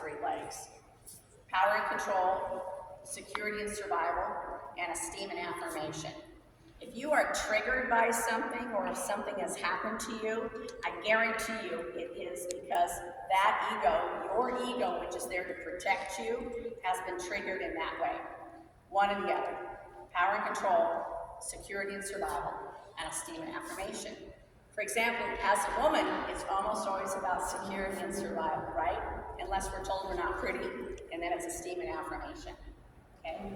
three legs: power and control, security and survival, and esteem and affirmation. If you are triggered by something, or if something has happened to you, I guarantee you it is because that ego, your ego, which is there to protect you, has been triggered in that way. One or the other. Power and control, security and survival, and esteem and affirmation. For example, as a woman, it's almost always about security and survival, right? Unless we're told we're not pretty, and then it's esteem and affirmation. Okay?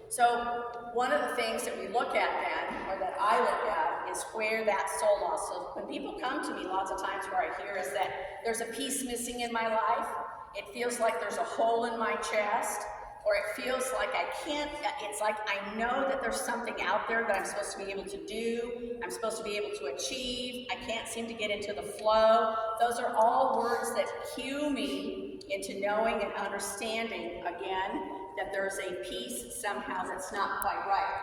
So one of the things that we look at then, or that I look at, is where that soul loss. So when people come to me, lots of times where I hear is that there's a piece missing in my life, it feels like there's a hole in my chest, or it feels like I can't, it's like I know that there's something out there that I'm supposed to be able to do, I'm supposed to be able to achieve, I can't seem to get into the flow. Those are all words that cue me into knowing and understanding, again, that there's a piece somehow that's not quite right.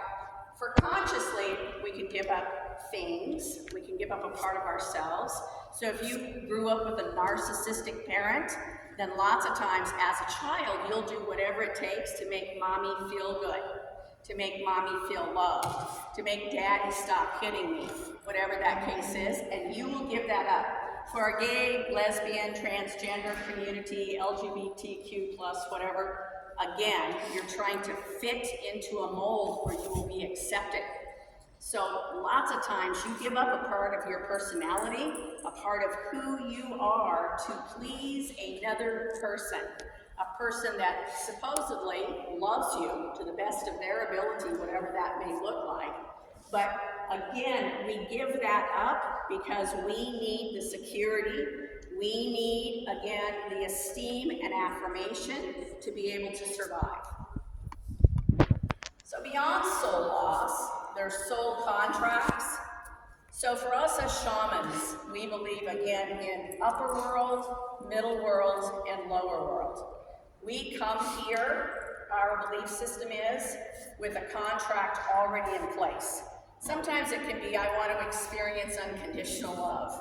For consciously, we can give up things, we can give up a part of ourselves. So if you grew up with a narcissistic parent, then lots of times as a child, you'll do whatever it takes to make mommy feel good, to make mommy feel loved, to make daddy stop hitting me, whatever that case is, and you will give that up. For our gay, lesbian, transgender community, LGBTQ+, whatever, again, you're trying to fit into a mold where you will be accepted. So lots of times you give up a part of your personality, a part of who you are, to please another person, a person that supposedly loves you to the best of their ability, whatever that may look like. But again, we give that up because we need the security, we need, again, the esteem and affirmation to be able to survive. So beyond soul loss, there's soul contracts. So for us as shamans, we believe, again, in upper world, middle world, and lower world. We come here, our belief system is, with a contract already in place. Sometimes it can be, I want to experience unconditional love.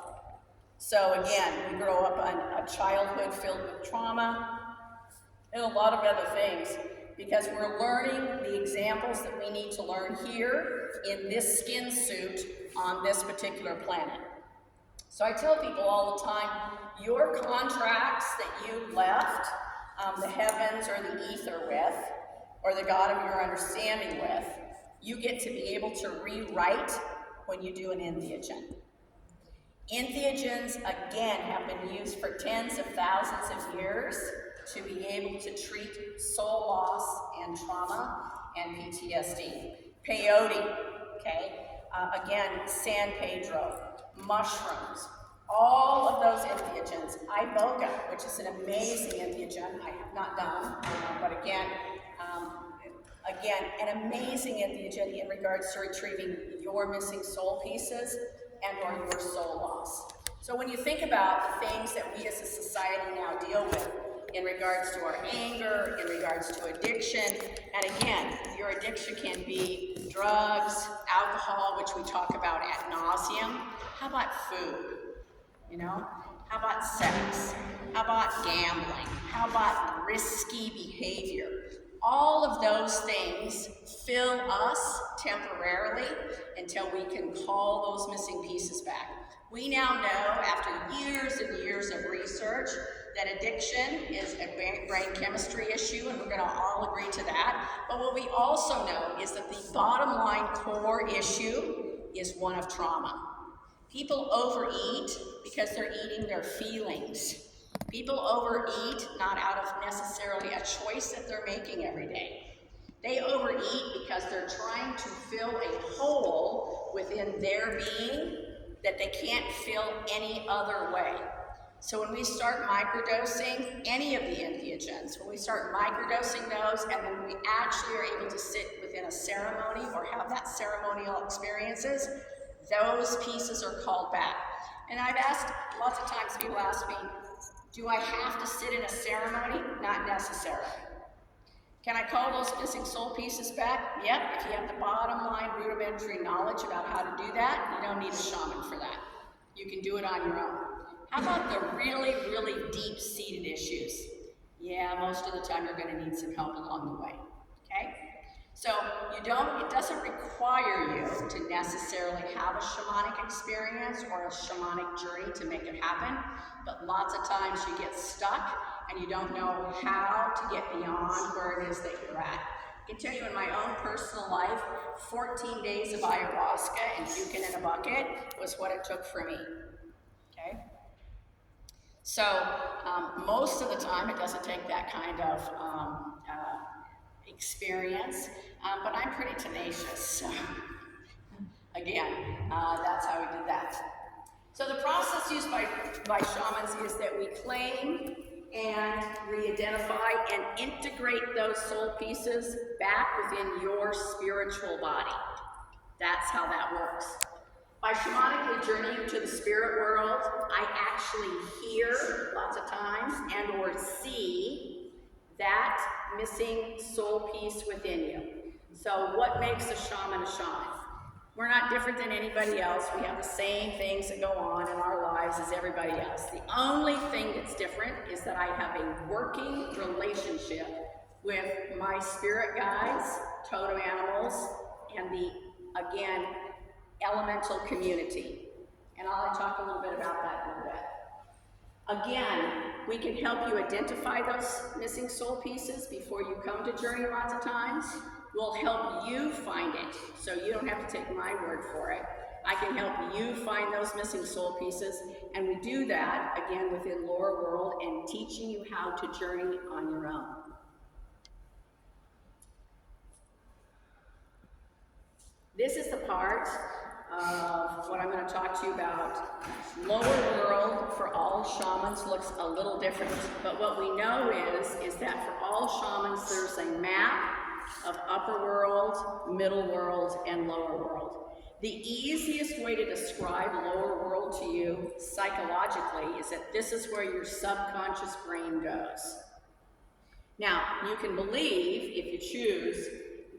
So again, we grow up on a childhood filled with trauma and a lot of other things, because we're learning the examples that we need to learn here in this skin suit on this particular planet. So I tell people all the time, your contracts that you left the heavens or the ether with, or the God of your understanding with, you get to be able to rewrite when you do an entheogen. Entheogens, again, have been used for tens of thousands of years to be able to treat soul loss and trauma and PTSD. Peyote, okay? Again, San Pedro, mushrooms, all of those entheogens. Iboga, which is an amazing entheogen, I have not done, but again, an amazing entheogen in regards to retrieving your missing soul pieces and or your soul loss. So when you think about the things that we as a society now deal with in regards to our anger, in regards to addiction, and again, your addiction can be drugs, alcohol, which we talk about ad nauseum. How about food? You know? How about sex? How about gambling? How about risky behavior? All of those things fill us temporarily until we can call those missing pieces back. We now know, after years and years of research, that addiction is a brain chemistry issue, and we're going to all agree to that. But what we also know is that the bottom line core issue is one of trauma. People overeat because they're eating their feelings. People overeat not out of necessarily a choice that they're making every day. They overeat because they're trying to fill a hole within their being that they can't fill any other way. So when we start microdosing any of the entheogens, when we start microdosing those, and then we actually are able to sit within a ceremony or have that ceremonial experiences, those pieces are called back. And I've asked, lots of times people ask me, do I have to sit in a ceremony? Not necessarily. Can I call those missing soul pieces back? Yep, if you have the bottom line rudimentary knowledge about how to do that, you don't need a shaman for that. You can do it on your own. How about the really, really deep-seated issues? most of the time you're going to need some help along the way, okay? So it doesn't require you to necessarily have a shamanic experience or a shamanic journey to make it happen, but lots of times you get stuck and you don't know how to get beyond where it is that you're at. I can tell you in my own personal life, 14 days of ayahuasca and puking in a bucket was what it took for me, okay? So most of the time it doesn't take that kind of experience, but I'm pretty tenacious, so again, that's how we did that. So the process used by shamans is that we claim and re-identify and integrate those soul pieces back within your spiritual body. That's how that works. By shamanically journeying to the spirit world, I actually hear lots of times and or see that missing soul piece within you. So what makes a shaman a shaman? We're not different than anybody else. We have the same things that go on in our lives as everybody else. The only thing that's different is that I have a working relationship with my spirit guides, totem animals, and the, again, elemental community. And I'll talk a little bit about that in a little bit. Again, we can help you identify those missing soul pieces before you come to journey lots of times. We'll help you find it, so you don't have to take my word for it. I can help you find those missing soul pieces, and we do that, again, within Lower World and teaching you how to journey on your own. This is the part of what I'm going to talk to you about. Lower World for all shamans looks a little different, but what we know is that for all shamans there's a map of upper world, middle world, and lower world. The easiest way to describe lower world to you psychologically is that this is where your subconscious brain goes. Now, you can believe, if you choose,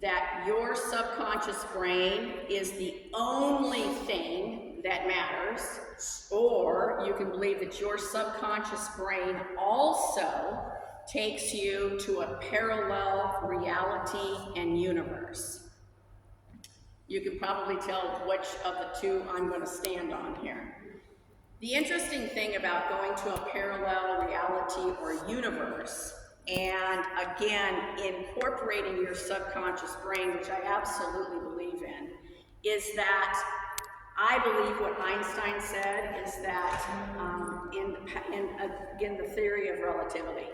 that your subconscious brain is the only thing that matters, or you can believe that your subconscious brain also takes you to a parallel reality and universe. You can probably tell which of the two I'm going to stand on here. The interesting thing about going to a parallel reality or universe, and again, incorporating your subconscious brain, which I absolutely believe in, is that I believe what Einstein said is that, again, the theory of relativity.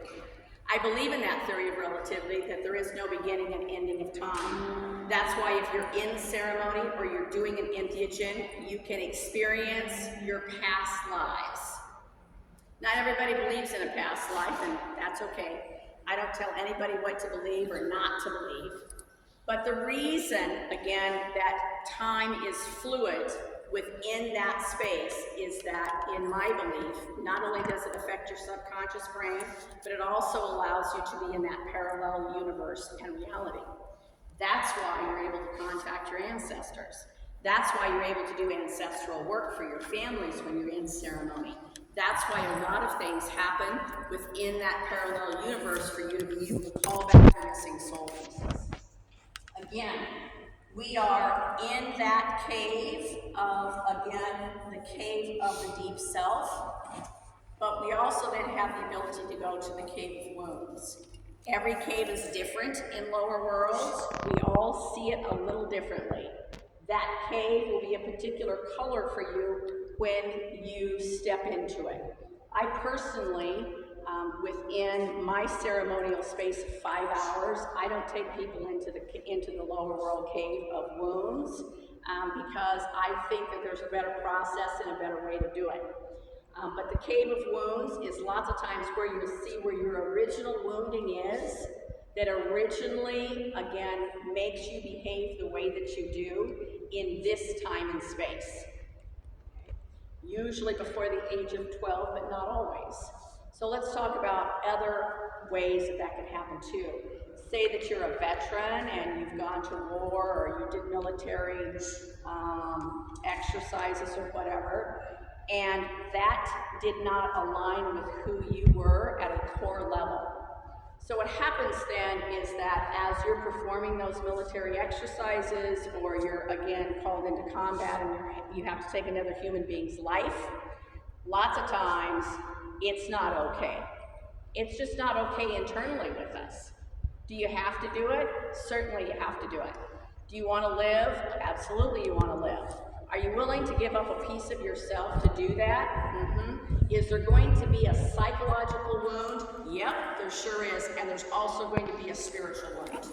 I believe in that theory of relativity, that there is no beginning and ending of time. That's why if you're in ceremony or you're doing an entheogen, you can experience your past lives. Not everybody believes in a past life, and that's okay. I don't tell anybody what to believe or not to believe. But the reason, again, that time is fluid within that space is that, in my belief, not only does it affect your subconscious brain, but it also allows you to be in that parallel universe and reality. That's why you're able to contact your ancestors. That's why you're able to do ancestral work for your families when you're in ceremony. That's why a lot of things happen within that parallel universe for you to be able to call back your missing soul pieces. Again, we are in that cave of, again, the cave of the deep self, but we also then have the ability to go to the cave of wounds. Every cave is different in lower worlds. We all see it a little differently. That cave will be a particular color for you when you step into it. I personally, within my ceremonial space of 5 hours, I don't take people into the lower world cave of wounds because I think that there's a better process and a better way to do it. But the cave of wounds is lots of times where you see where your original wounding is, that originally, again, makes you behave the way that you do in this time and space. Usually before the age of 12, but not always. So let's talk about other ways that can happen too. Say that you're a veteran and you've gone to war or you did military exercises or whatever, and that did not align with who you were at a core level. So happens then is that as you're performing those military exercises, or you're again called into combat and you have to take another human being's life, lots of times it's not okay. It's just not okay internally with us. Do you have to do it? Certainly you have to do it. Do you want to live? Absolutely you want to live. Are you willing to give up a piece of yourself to do that? Is there going to be a psychological wound? Yep, there sure is, and there's also going to be a spiritual wound.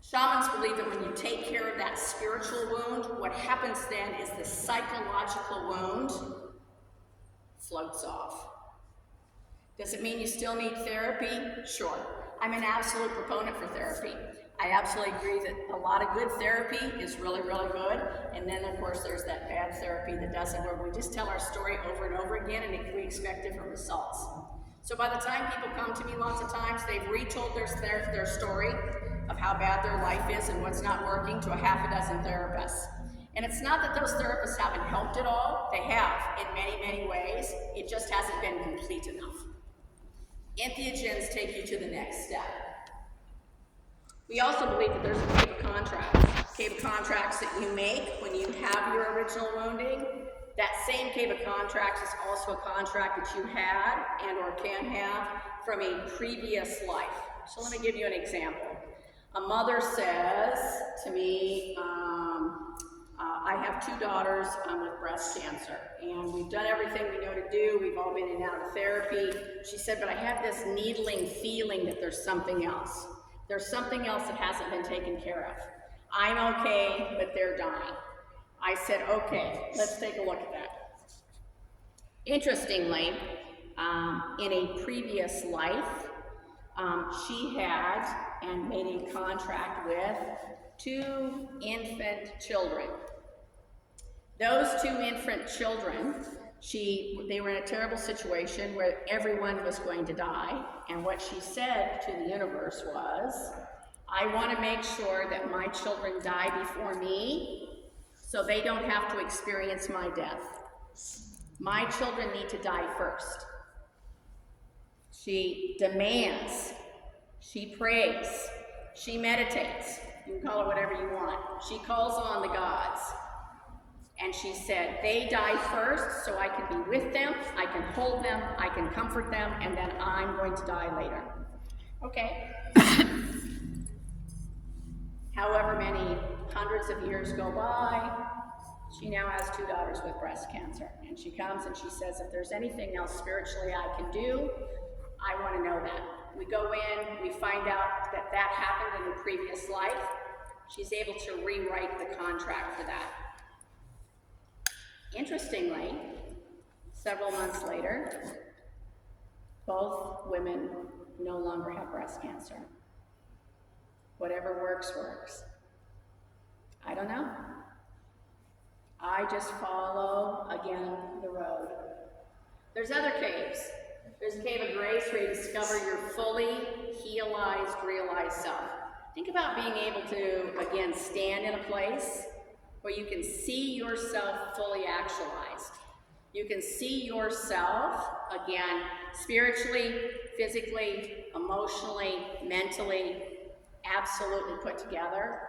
Shamans believe that when you take care of that spiritual wound, what happens then is the psychological wound floats off. Does it mean you still need therapy? Sure. I'm an absolute proponent for therapy. I absolutely agree that a lot of good therapy is really, really good. And then, of course, there's that bad therapy that doesn't, where we just tell our story over and over again and we expect different results. So by the time people come to me lots of times, they've retold their story of how bad their life is and what's not working to a half a dozen therapists. And it's not that those therapists haven't helped at all. They have in many, many ways. It just hasn't been complete enough. Entheogens take you to the next step. We also believe that there's a cave of contracts. Cave of contracts that you make when you have your original wounding. That same cave of contracts is also a contract that you had and or can have from a previous life. So let me give you an example. A mother says to me, I have 2 daughters with breast cancer, and we've done everything we know to do. We've all been in and out of therapy. She said, but I have this needling feeling that there's something else. There's something else that hasn't been taken care of. I'm okay, but they're dying. I said, okay, let's take a look at that. Interestingly, in a previous life, she had and made a contract with 2 infant children. Those 2 infant children, they were in a terrible situation where everyone was going to die, and what she said to the universe was, I want to make sure that my children die before me so they don't have to experience my death. My children need to die first. She demands, she prays, she meditates, you can call it whatever you want. She calls on the gods. And she said, they die first so I can be with them, I can hold them, I can comfort them, and then I'm going to die later. Okay. However many hundreds of years go by, she now has 2 daughters with breast cancer. And she comes and she says, if there's anything else spiritually I can do, I want to know that. We go in, we find out that that happened in a previous life. She's able to rewrite the contract for that. Interestingly, several months later, both women no longer have breast cancer. Whatever works, works. I don't know. I just follow, again, the road. There's other caves. There's a cave of grace where you discover your fully realized self. Think about being able to, again, stand in a place where you can see yourself fully actualized. You can see yourself, again, spiritually, physically, emotionally, mentally, absolutely put together,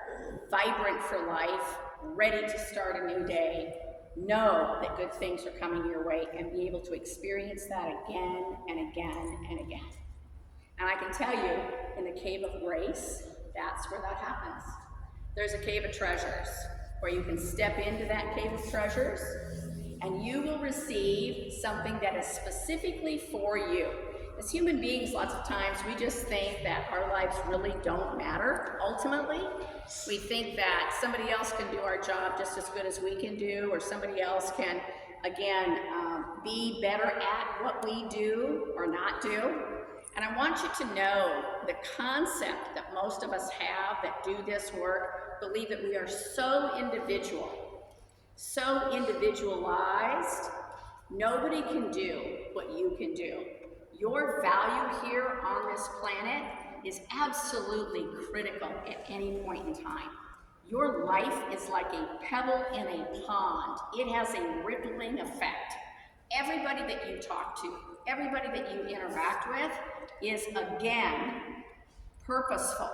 vibrant for life, ready to start a new day, know that good things are coming your way, and be able to experience that again and again and again. And I can tell you, in the cave of grace, that's where that happens. There's a cave of treasures, where you can step into that cave of treasures, and you will receive something that is specifically for you. As human beings, lots of times, we just think that our lives really don't matter, ultimately. We think that somebody else can do our job just as good as we can do, or somebody else can, again, be better at what we do or not do. And I want you to know the concept that most of us have that do this work, believe that we are so individual, so individualized, nobody can do what you can do. Your value here on this planet is absolutely critical at any point in time. Your life is like a pebble in a pond. It has a rippling effect. Everybody that you talk to, everybody that you interact with is, again, purposeful.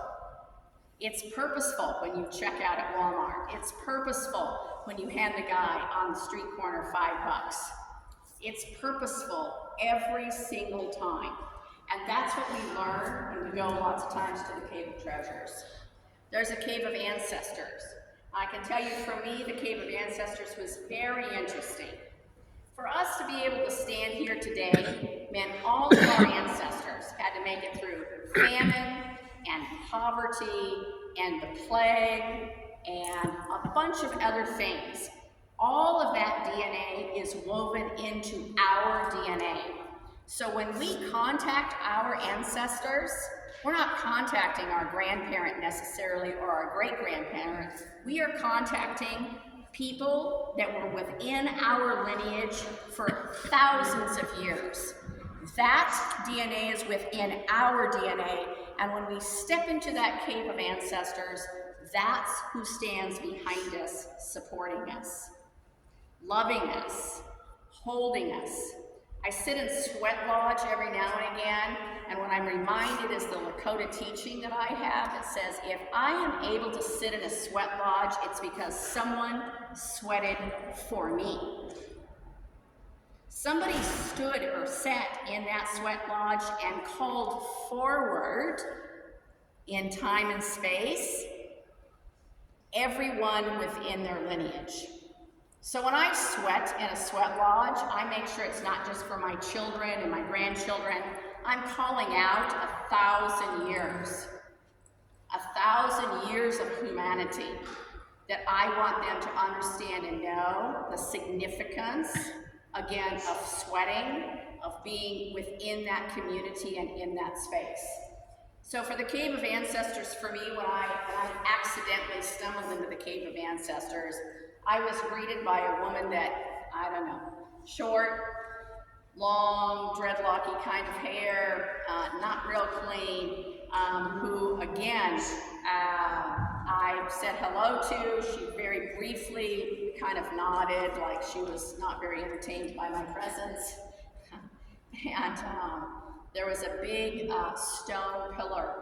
It's purposeful when you check out at Walmart. It's purposeful when you hand the guy on the street corner $5. It's purposeful every single time. And that's what we learn when we go lots of times to the Cave of Treasures. There's a Cave of Ancestors. I can tell you, for me, the Cave of Ancestors was very interesting. For us to be able to stand here today meant all of our ancestors had to make it through famine and poverty and the plague and a bunch of other things. All of that DNA is woven into our DNA. So when we contact our ancestors, we're not contacting our grandparent necessarily or our great-grandparent. We are contacting people that were within our lineage for thousands of years. That DNA is within our DNA, and when we step into that Cave of Ancestors, that's who stands behind us, supporting us, loving us, holding us. I sit in sweat lodge every now and again, and what I'm reminded is the Lakota teaching that I have that says, if I am able to sit in a sweat lodge, it's because someone sweated for me. Somebody stood or sat in that sweat lodge and called forward in time and space everyone within their lineage. So when I sweat in a sweat lodge, I make sure it's not just for my children and my grandchildren. I'm calling out 1,000 years. 1,000 years of humanity that I want them to understand and know the significance, again, of sweating, of being within that community and in that space. So for the Cave of Ancestors, for me, when I accidentally stumbled into the Cave of Ancestors, I was greeted by a woman that, I don't know, short, long, dreadlocky kind of hair, not real clean, who, again, I said hello to. She very briefly kind of nodded like she was not very entertained by my presence. And there was a big stone pillar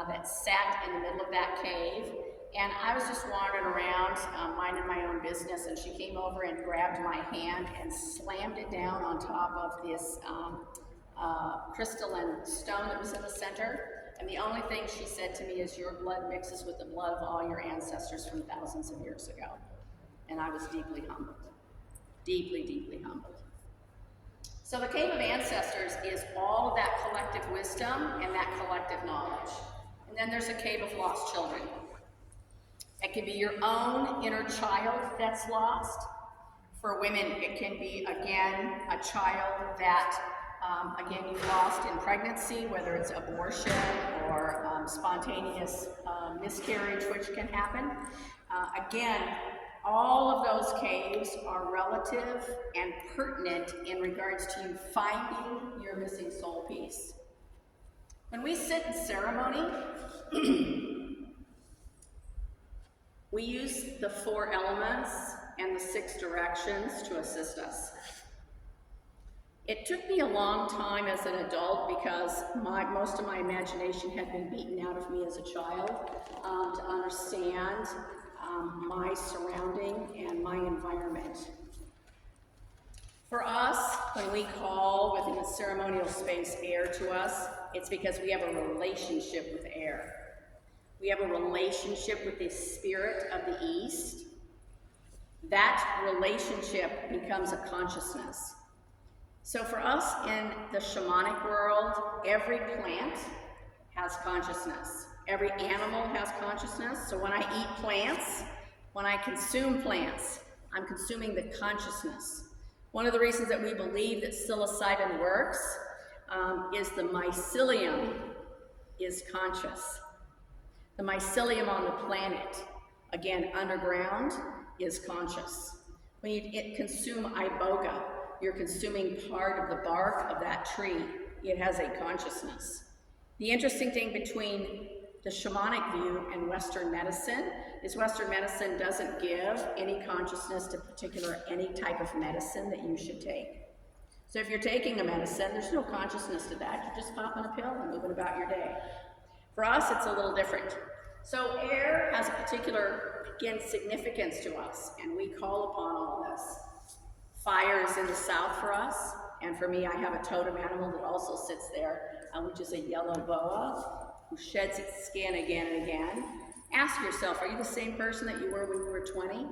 that sat in the middle of that cave. And I was just wandering around, minding my own business, and she came over and grabbed my hand and slammed it down on top of this crystalline stone that was in the center. And the only thing she said to me is, your blood mixes with the blood of all your ancestors from thousands of years ago. And I was deeply humbled. Deeply, deeply humbled. So the Cave of Ancestors is all of that collective wisdom and that collective knowledge. And then there's a Cave of Lost Children. It can be your own inner child that's lost. For women, it can be, again, a child that, again, you've lost in pregnancy, whether it's abortion or spontaneous miscarriage, which can happen. Again, all of those caves are relative and pertinent in regards to you finding your missing soul piece. When we sit in ceremony, we use the 4 elements and the 6 directions to assist us. It took me a long time as an adult because most of my imagination had been beaten out of me as a child to understand my surrounding and my environment. For us, when we call within the ceremonial space air to us, it's because we have a relationship with air. We have a relationship with the spirit of the East. That relationship becomes a consciousness. So for us in the shamanic world, every plant has consciousness. Every animal has consciousness. So when I eat plants, when I consume plants, I'm consuming the consciousness. One of the reasons that we believe that psilocybin works is the mycelium is conscious. The mycelium on the planet, again, underground, is conscious. When you consume iboga, you're consuming part of the bark of that tree. It has a consciousness. The interesting thing between the shamanic view and Western medicine is Western medicine doesn't give any consciousness to any type of medicine that you should take. So if you're taking a medicine, there's no consciousness to that. You're just popping a pill and moving about your day. For us, it's a little different. So air has a particular, again, significance to us, and we call upon all this. Fire is in the south for us, and for me, I have a totem animal that also sits there, which is a yellow boa, who sheds its skin again and again. Ask yourself, are you the same person that you were when you were 20?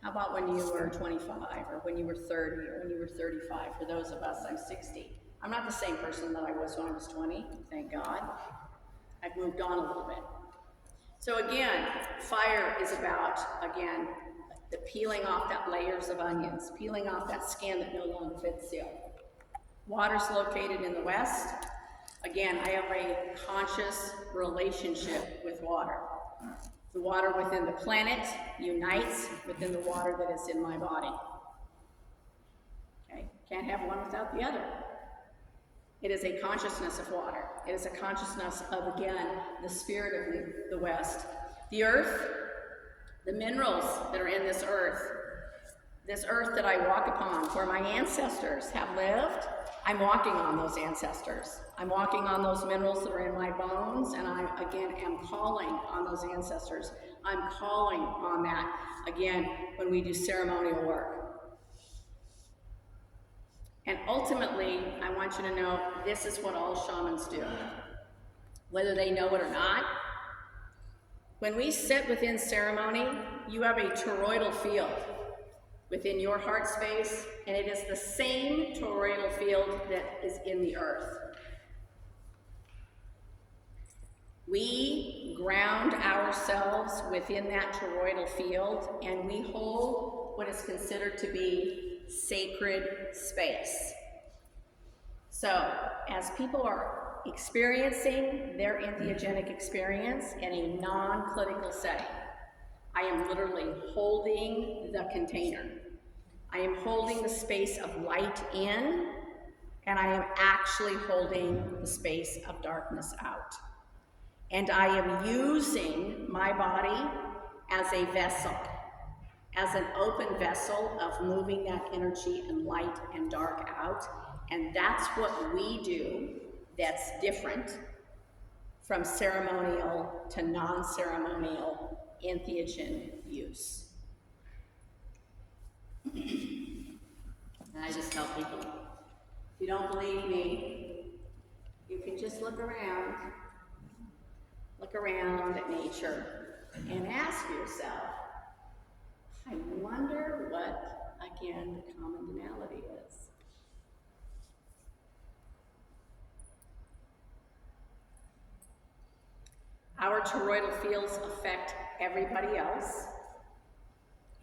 How about when you were 25, or when you were 30, or when you were 35? For those of us, I'm 60. I'm not the same person that I was when I was 20, thank God. I've moved on a little bit. So again, fire is about, again, the peeling off that layers of onions, peeling off that skin that no longer fits you. Water's located in the west. Again, I have a conscious relationship with water. The water within the planet unites within the water that is in my body. Okay? Can't have one without the other. It is a consciousness of water. It is a consciousness of, again, the spirit of the West. The earth, the minerals that are in this earth that I walk upon, where my ancestors have lived, I'm walking on those ancestors. I'm walking on those minerals that are in my bones, and I, again, am calling on those ancestors. I'm calling on that, again, when we do ceremonial work. And ultimately, I want you to know this is what all shamans do, whether they know it or not. When we sit within ceremony, you have a toroidal field within your heart space, and it is the same toroidal field that is in the earth. We ground ourselves within that toroidal field, and we hold what is considered to be sacred space. So, as people are experiencing their entheogenic experience in a non-clinical setting, I am literally holding the container. I am holding the space of light in, and I am actually holding the space of darkness out. And I am using my body as a vessel, as an open vessel of moving that energy and light and dark out. And that's what we do that's different from ceremonial to non-ceremonial entheogen use. And I just tell people, if you don't believe me, you can just look around at nature and ask yourself, I wonder what, again, the commonality is. Our toroidal fields affect everybody else.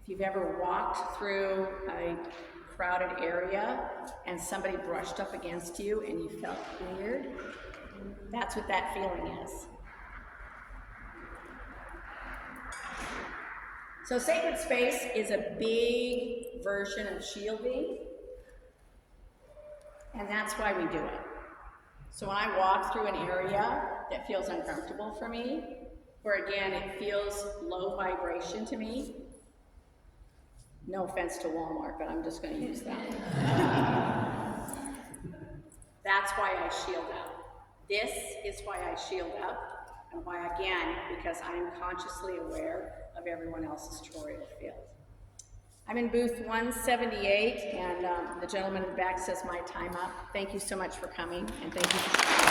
If you've ever walked through a crowded area and somebody brushed up against you and you felt weird, that's what that feeling is. So sacred space is a big version of shielding, and that's why we do it. So when I walk through an area that feels uncomfortable for me, where again it feels low vibration to me, no offense to Walmart, but I'm just going to use that. That's why I shield up. This is why I shield up, and why, again, because I am consciously aware of everyone else's toroidal field. I'm in booth 178, and the gentleman in the back says my time up. Thank you so much for coming, and thank you for